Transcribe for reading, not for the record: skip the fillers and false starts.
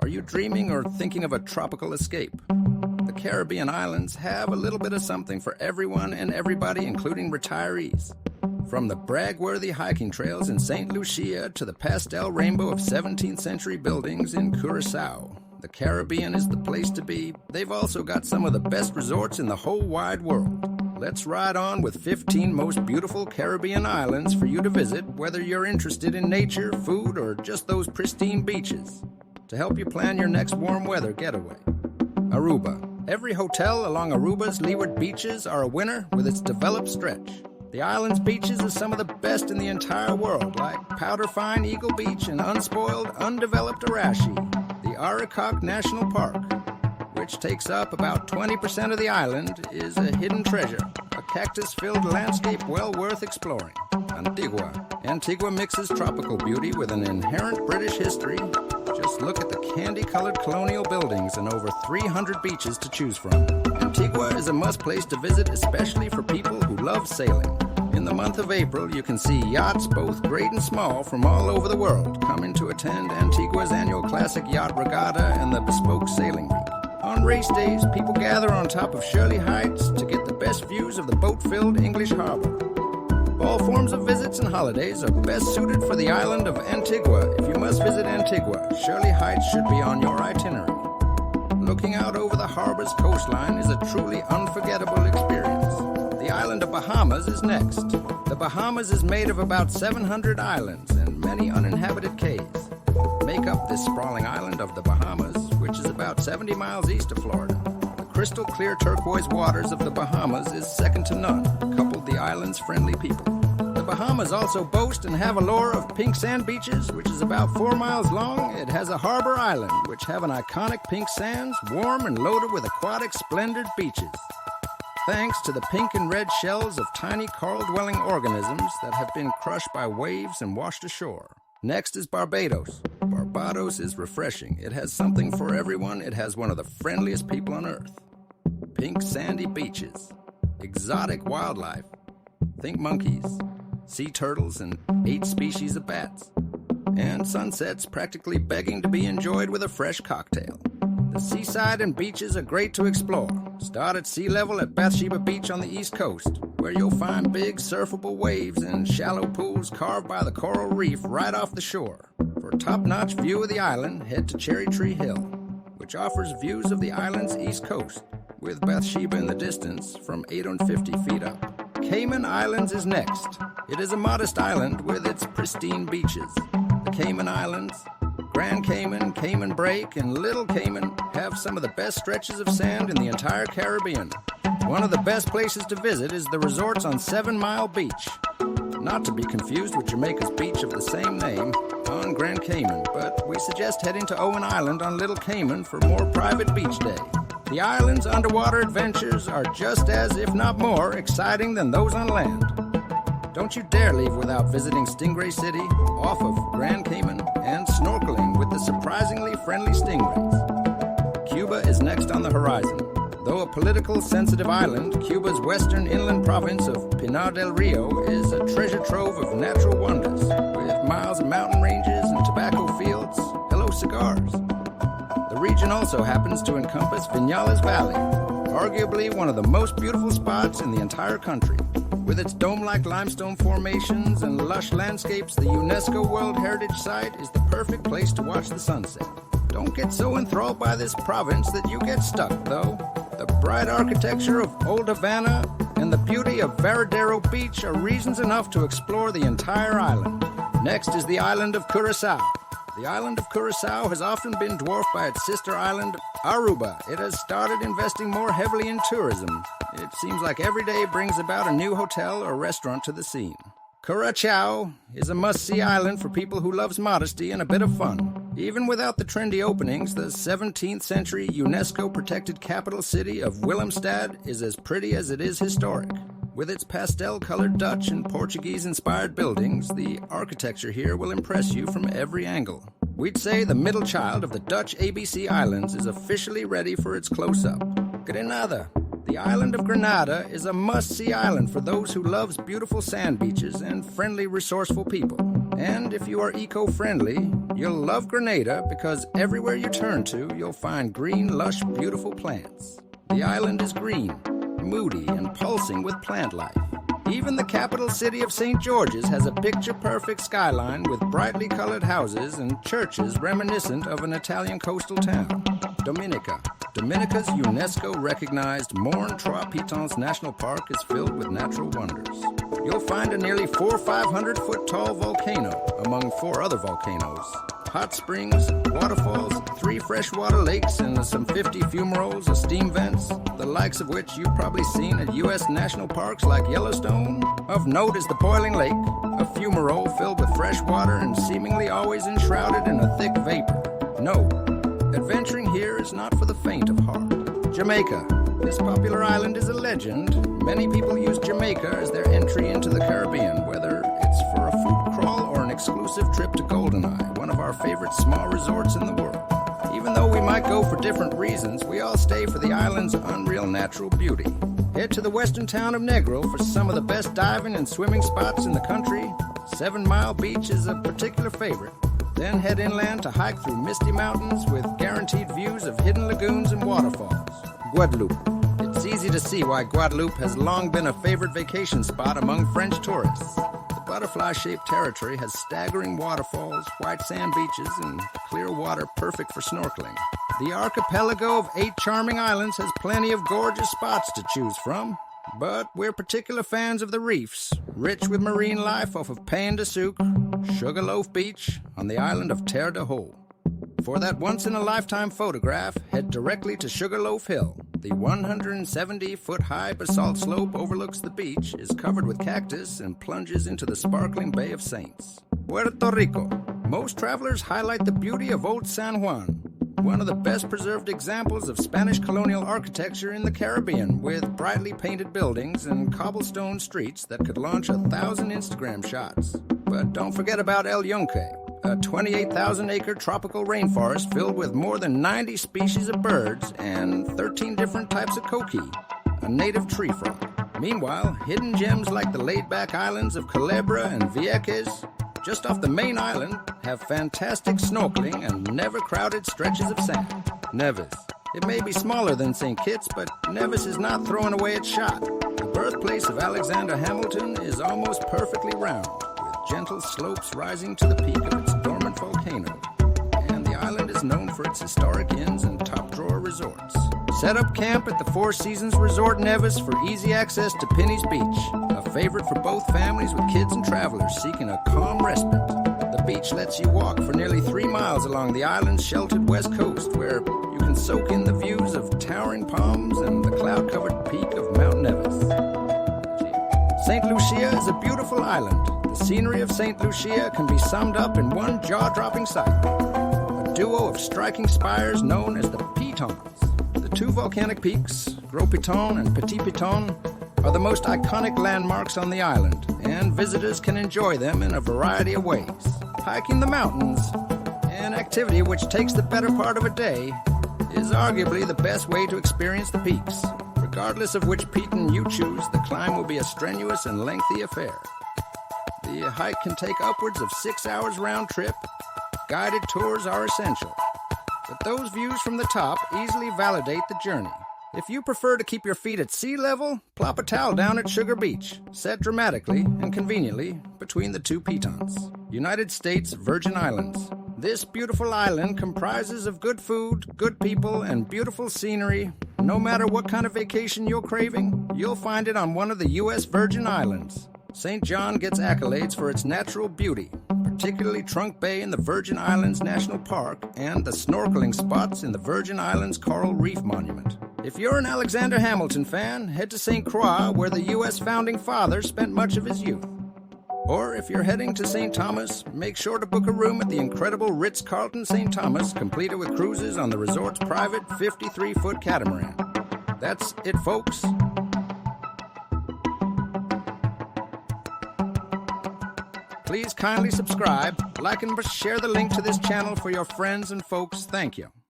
Are you dreaming or thinking of a tropical escape? The Caribbean islands have a little bit of something for everyone and everybody, including retirees. From the brag-worthy hiking trails in St. Lucia to the pastel rainbow of 17th century buildings in Curaçao, the Caribbean is the place to be. They've also got some of the best resorts in the whole wide world. Let's ride on with 15 most beautiful Caribbean islands for you to visit, whether you're interested in nature, food, or just those pristine beaches. To help you plan your next warm weather getaway. Aruba. Every hotel along Aruba's leeward beaches are a winner with its developed stretch. The island's beaches are some of the best in the entire world, like powder-fine Eagle Beach and unspoiled, undeveloped Arashi. The Arikok National Park, which takes up about 20% of the island, is a hidden treasure, a cactus-filled landscape well worth exploring. Antigua. Antigua mixes tropical beauty with an inherent British history. Just look at the candy-colored colonial buildings and over 300 beaches to choose from. Antigua is a must place to visit, especially for people who love sailing. In the month of April, you can see yachts, both great and small, from all over the world coming to attend Antigua's annual Classic Yacht Regatta and the Bespoke Sailing Week. On race days, people gather on top of Shirley Heights to get the best views of the boat-filled English harbor. All forms of visits and holidays are best suited for the island of Antigua. If you must visit Antigua, Shirley Heights should be on your itinerary. Looking out over the harbor's coastline is a truly unforgettable experience. The island of Bahamas is next. The Bahamas is made of about 700 islands and many uninhabited cays. Make up this sprawling island of the Bahamas, which is about 70 miles east of Florida. The crystal clear turquoise waters of the Bahamas is second to none, coupled the island's friendly people. The Bahamas also boast and have a lure of pink sand beaches, which is about 4 miles long. It has a harbor island, which have an iconic pink sands, warm and loaded with aquatic splendid beaches. Thanks to the pink and red shells of tiny coral-dwelling organisms that have been crushed by waves and washed ashore. Next is Barbados. Barbados is refreshing. It has something for everyone. It has one of the friendliest people on earth. Pink sandy beaches, exotic wildlife. Think monkeys, sea turtles, and 8 species of bats. And sunsets practically begging to be enjoyed with a fresh cocktail. The seaside and beaches are great to explore. Start at sea level at Bathsheba Beach on the East Coast, where you'll find big surfable waves and shallow pools carved by the coral reef right off the shore. For a top-notch view of the island, head to Cherry Tree Hill, which offers views of the island's east coast, with Bathsheba in the distance from 850 feet up. Cayman Islands is next. It is a modest island with its pristine beaches. The Cayman Islands, Grand Cayman, Cayman Break, and Little Cayman have some of the best stretches of sand in the entire Caribbean. One of the best places to visit is the resorts on 7 Mile Beach. Not to be confused with Jamaica's beach of the same name on Grand Cayman, but we suggest heading to Owen Island on Little Cayman for more private beach day. The island's underwater adventures are just as, if not more, exciting than those on land. Don't you dare leave without visiting Stingray City off of Grand Cayman and snorkeling with the surprisingly friendly stingrays. Cuba is next on the horizon. Though a politically sensitive island, Cuba's western inland province of Pinar del Rio is a treasure trove of natural wonders, with miles of mountain ranges and tobacco fields. Hello, cigars. The region also happens to encompass Viñales Valley, arguably one of the most beautiful spots in the entire country. With its dome-like limestone formations and lush landscapes, the UNESCO World Heritage Site is the perfect place to watch the sunset. Don't get so enthralled by this province that you get stuck, though. The bright architecture of Old Havana and the beauty of Varadero Beach are reasons enough to explore the entire island. Next is the island of Curaçao. The island of Curaçao has often been dwarfed by its sister island, Aruba. It has started investing more heavily in tourism. It seems like every day brings about a new hotel or restaurant to the scene. Curaçao is a must-see island for people who loves modesty and a bit of fun. Even without the trendy openings, the 17th century UNESCO-protected capital city of Willemstad is as pretty as it is historic. With its pastel-colored Dutch and Portuguese-inspired buildings, the architecture here will impress you from every angle. We'd say the middle child of the Dutch ABC Islands is officially ready for its close-up. Grenada. The island of Grenada is a must-see island for those who loves beautiful sand beaches and friendly, resourceful people. And if you are eco-friendly, you'll love Grenada because everywhere you turn to, you'll find green, lush, beautiful plants. The island is green, moody, and pulsing with plant life. Even the capital city of St. George's has a picture-perfect skyline with brightly colored houses and churches reminiscent of an Italian coastal town. Dominica's UNESCO-recognized Morne Trois Pitons National Park is filled with natural wonders. You'll find a nearly 400 or 500-foot tall volcano among 4 other volcanoes, hot springs, waterfalls, 3 freshwater lakes, and some 50 fumaroles or steam vents, the likes of which you've probably seen at U.S. national parks like Yellowstone. Of note is the Boiling Lake, a fumarole filled with fresh water and seemingly always enshrouded in a thick vapor. No, adventuring here is not for the faint of heart. Jamaica. This popular island is a legend. Many people use Jamaica as their entry into the Caribbean, whether it's for a food crawl or an exclusive trip to Goldeneye, one of our favorite small resorts in the world. Even though we might go for different reasons, we all stay for the island's unreal natural beauty. Head to the western town of Negril for some of the best diving and swimming spots in the country. 7 Mile Beach is a particular favorite. Then head inland to hike through misty mountains with guaranteed views of hidden lagoons and waterfalls. Guadeloupe. It's easy to see why Guadeloupe has long been a favorite vacation spot among French tourists. The butterfly-shaped territory has staggering waterfalls, white sand beaches, and clear water perfect for snorkeling. The archipelago of 8 charming islands has plenty of gorgeous spots to choose from, but we're particular fans of the reefs, rich with marine life off of Pain de Sucre, Sugarloaf Beach, on the island of Terre de Haut. For that once-in-a-lifetime photograph, head directly to Sugarloaf Hill. The 170-foot-high basalt slope overlooks the beach, is covered with cactus, and plunges into the sparkling Bay of Saints. Puerto Rico. Most travelers highlight the beauty of Old San Juan, one of the best-preserved examples of Spanish colonial architecture in the Caribbean, with brightly painted buildings and cobblestone streets that could launch 1,000 Instagram shots. But don't forget about El Yunque, a 28,000-acre tropical rainforest filled with more than 90 species of birds and 13 different types of coqui, a native tree frog. Meanwhile, hidden gems like the laid-back islands of Culebra and Vieques, just off the main island, have fantastic snorkeling and never-crowded stretches of sand. Nevis. It may be smaller than St. Kitts, but Nevis is not throwing away its shot. The birthplace of Alexander Hamilton is almost perfectly round, gentle slopes rising to the peak of its dormant volcano, and the island is known for its historic inns and top-drawer resorts. Set up camp at the Four Seasons Resort Nevis for easy access to Penny's Beach, a favorite for both families with kids and travelers seeking a calm respite. The beach lets you walk for nearly 3 miles along the island's sheltered west coast, where you can soak in the views of towering palms and the cloud-covered peak of Mount Nevis. St. Lucia is a beautiful island. The scenery of St. Lucia can be summed up in one jaw-dropping sight. A duo of striking spires known as the Pitons. The 2 volcanic peaks, Gros Piton and Petit Piton, are the most iconic landmarks on the island, and visitors can enjoy them in a variety of ways. Hiking the mountains, an activity which takes the better part of a day, is arguably the best way to experience the peaks. Regardless of which Piton you choose, the climb will be a strenuous and lengthy affair. The hike can take upwards of 6 hours round trip. Guided tours are essential. But those views from the top easily validate the journey. If you prefer to keep your feet at sea level, plop a towel down at Sugar Beach, set dramatically and conveniently between the 2 Pitons. United States Virgin Islands. This beautiful island comprises of good food, good people, and beautiful scenery. No matter what kind of vacation you're craving, you'll find it on one of the U.S. Virgin Islands. St. John gets accolades for its natural beauty, particularly Trunk Bay in the Virgin Islands National Park and the snorkeling spots in the Virgin Islands Coral Reef Monument. If you're an Alexander Hamilton fan, head to St. Croix, where the U.S. Founding Father spent much of his youth. Or if you're heading to St. Thomas, make sure to book a room at the incredible Ritz-Carlton St. Thomas, completed with cruises on the resort's private 53-foot catamaran. That's it, folks. Please kindly subscribe, like, and share the link to this channel for your friends and folks. Thank you.